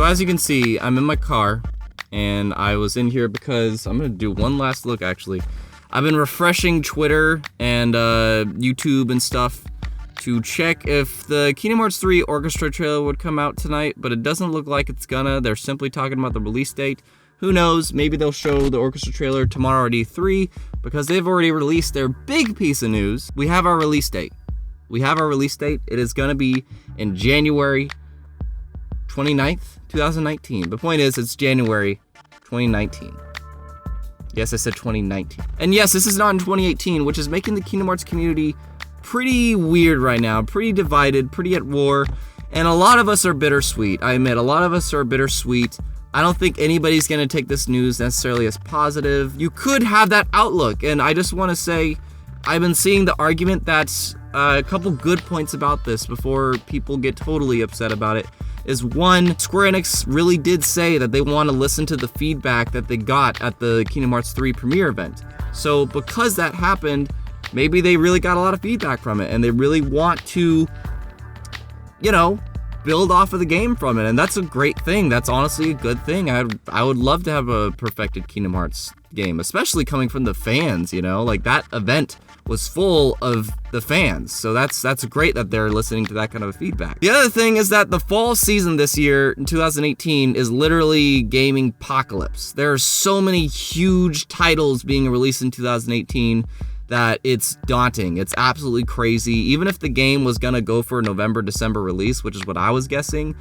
So as you can see, I'm in my car, and I was in here because I'm gonna do one last look, actually. I've been refreshing Twitter and YouTube and stuff to check if the Kingdom Hearts 3 orchestra trailer would come out tonight, but it doesn't look like it's gonna. They're simply talking about the release date. Who knows, maybe they'll show the orchestra trailer tomorrow at E3, because they've already released their big piece of news. We have our release date. It is gonna be in January 29th, 2019. The point is, it's January 2019. Yes, I said 2019. And yes, this is not in 2018, which is making the Kingdom Hearts community pretty weird right now, pretty divided, pretty at war, and a lot of us are bittersweet. I admit, a lot of us are bittersweet. I don't think anybody's gonna take this news necessarily as positive. You could have that outlook, and I just wanna say, I've been seeing the argument that's a couple good points about this before people get totally upset about it. Is one, Square Enix really did say that they want to listen to the feedback that they got at the Kingdom Hearts 3 premiere event. So because that happened, maybe they really got a lot of feedback from it, and they really want to, you know, build off of the game from it, and that's a great thing. That's honestly a good thing. I would love to have a perfected Kingdom Hearts game, especially coming from the fans, you know? Like, that event was full of the fans, so that's great that they're listening to that kind of feedback. The other thing is that the fall season this year, in 2018, is literally Gamingpocalypse. There are so many huge titles being released in 2018 that it's daunting. It's absolutely crazy. Even if the game was gonna go for a November, December release, which is what I was guessing,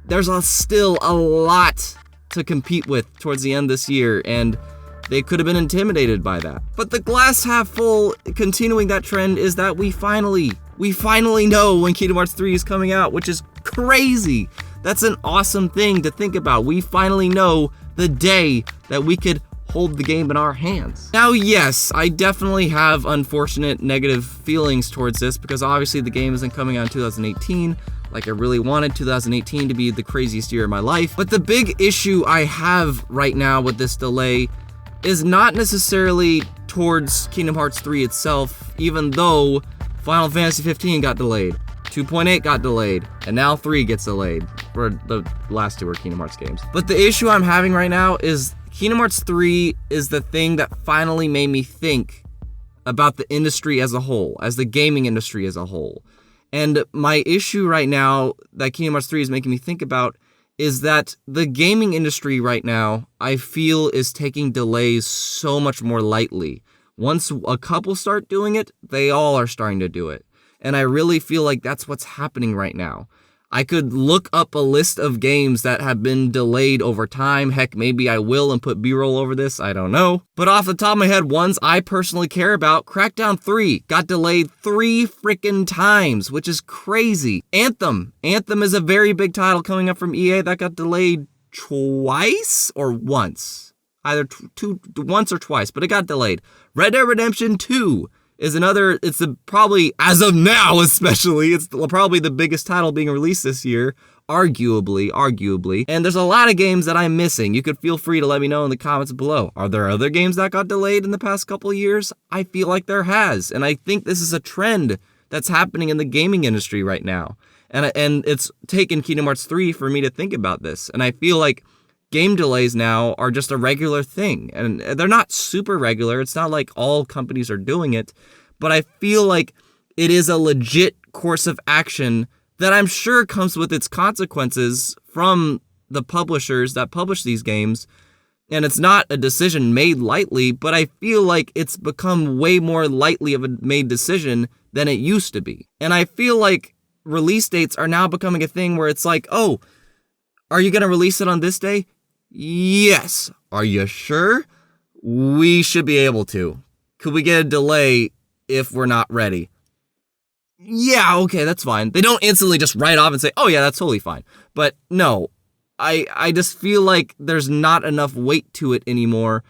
there's still a lot to compete with towards the end this year, and they could have been intimidated by that. But the glass half full, continuing that trend, is that we finally know when Kingdom Hearts 3 is coming out, which is crazy. That's an awesome thing to think about. We finally know the day that we could hold the game in our hands. Now, yes, I definitely have unfortunate negative feelings towards this, because obviously the game isn't coming out in 2018. Like, I really wanted 2018 to be the craziest year of my life. But the big issue I have right now with this delay is not necessarily towards Kingdom Hearts 3 itself, even though Final Fantasy 15 got delayed, 2.8 got delayed, and now 3 gets delayed, for the last two are Kingdom Hearts games. But the issue I'm having right now is Kingdom Hearts 3 is the thing that finally made me think about the industry as a whole, as the gaming industry as a whole. And my issue right now that Kingdom Hearts 3 is making me think about is that the gaming industry right now, I feel, is taking delays so much more lightly. Once a couple start doing it, they all are starting to do it. And I really feel like that's what's happening right now. I could look up a list of games that have been delayed over time. Heck, maybe I will and put B-roll over this, I don't know. But off the top of my head, ones I personally care about, Crackdown 3 got delayed 3 freaking times, which is crazy. Anthem is a very big title coming up from EA that got delayed twice or once. Either once or twice, but it got delayed. Red Dead Redemption 2 is another, probably, as of now especially, it's probably the biggest title being released this year, arguably. And there's a lot of games that I'm missing. You could feel free to let me know in the comments below. Are there other games that got delayed in the past couple of years? I feel like there has, and I think this is a trend that's happening in the gaming industry right now. And it's taken Kingdom Hearts 3 for me to think about this, and I feel like game delays now are just a regular thing, and they're not super regular. It's not like all companies are doing it, but I feel like it is a legit course of action that I'm sure comes with its consequences from the publishers that publish these games, and it's not a decision made lightly, but I feel like it's become way more lightly of a made decision than it used to be. And I feel like release dates are now becoming a thing where it's like, oh, are you going to release it on this day? Yes. Are you sure? We should be able to. Could we get a delay if we're not ready? Yeah, okay, that's fine. They don't instantly just write off and say, oh yeah, that's totally fine. But no, I just feel like there's not enough weight to it anymore.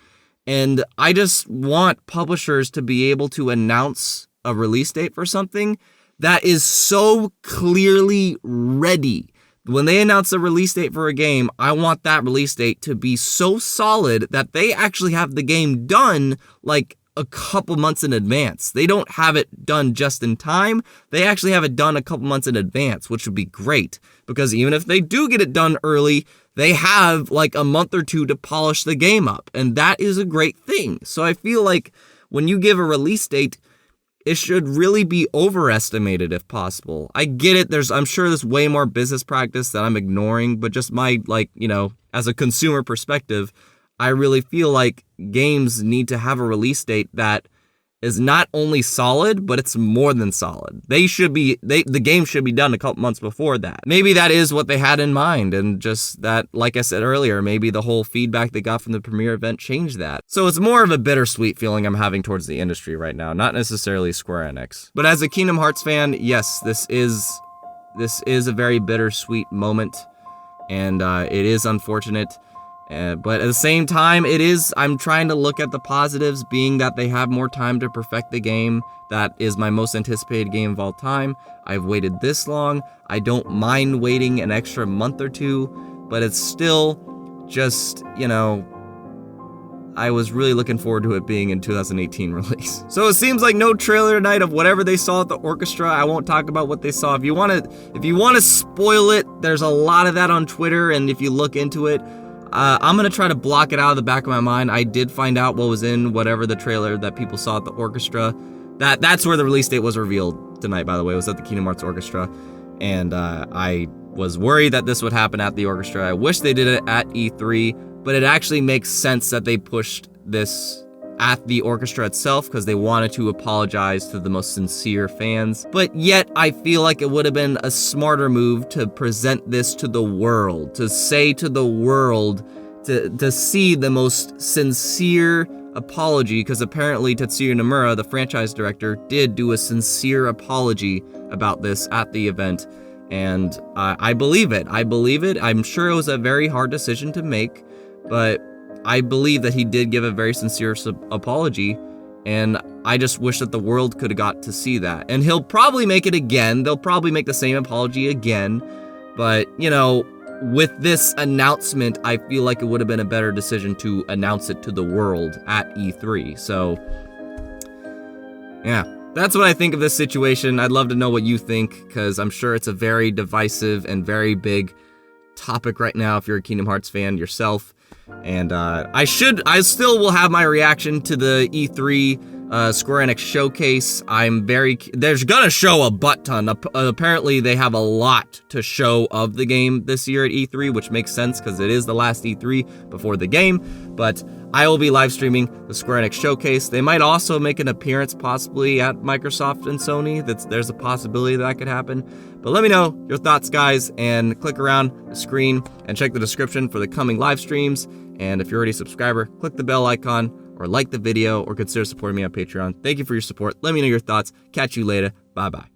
And I just want publishers to be able to announce a release date for something that is so clearly ready. When they announce a release date for a game, I want that release date to be so solid that they actually have the game done, like a couple months in advance. They don't have it done just in time. They actually have it done a couple months in advance, which would be great, because even if they do get it done early, they have like a month or two to polish the game up, and that is a great thing. So I feel like when you give a release date, it should really be overestimated if possible. I get it. I'm sure there's way more business practice that I'm ignoring, but just my, as a consumer perspective, I really feel like games need to have a release date that is not only solid, but it's more than solid. The game should be done a couple months before that. Maybe that is what they had in mind, and just that, like I said earlier, maybe the whole feedback they got from the premiere event changed that. So it's more of a bittersweet feeling I'm having towards the industry right now, not necessarily Square Enix. But as a Kingdom Hearts fan, yes, this is a very bittersweet moment, and it is unfortunate. But at the same time, I'm trying to look at the positives, being that they have more time to perfect the game. That is my most anticipated game of all time. I've waited this long. I don't mind waiting an extra month or two, but it's still just, I was really looking forward to it being in 2018 release. So it seems like no trailer tonight of whatever they saw at the orchestra. I won't talk about what they saw. If you want to spoil it, there's a lot of that on Twitter, and if you look into it, I'm going to try to block it out of the back of my mind. I did find out what was in whatever the trailer that people saw at the orchestra. That's where the release date was revealed tonight, by the way. It was at the Kingdom Hearts Orchestra. And I was worried that this would happen at the orchestra. I wish they did it at E3, but it actually makes sense that they pushed this at the orchestra itself because they wanted to apologize to the most sincere fans. But yet, I feel like it would have been a smarter move to present this to the world, to say to the world, to see the most sincere apology, because apparently Tetsuya Nomura, the franchise director, did do a sincere apology about this at the event. And I believe it. I'm sure it was a very hard decision to make, but I believe that he did give a very sincere apology, and I just wish that the world could have got to see that. And he'll probably make it again. They'll probably make the same apology again. But, with this announcement, I feel like it would have been a better decision to announce it to the world at E3. So, yeah, that's what I think of this situation. I'd love to know what you think, because I'm sure it's a very divisive and very big topic right now if you're a Kingdom Hearts fan yourself. And I still will have my reaction to the E3 Square Enix showcase. There's gonna show a butt ton. Apparently they have a lot to show of the game this year at E3, which makes sense because it is the last E3 before the game. But I will be live streaming the Square Enix showcase. They might also make an appearance possibly at Microsoft and Sony. There's a possibility that could happen. But let me know your thoughts, guys, and click around the screen and check the description for the coming live streams. And if you're already a subscriber, click the bell icon or like the video or consider supporting me on Patreon. Thank you for your support. Let me know your thoughts. Catch you later. Bye-bye.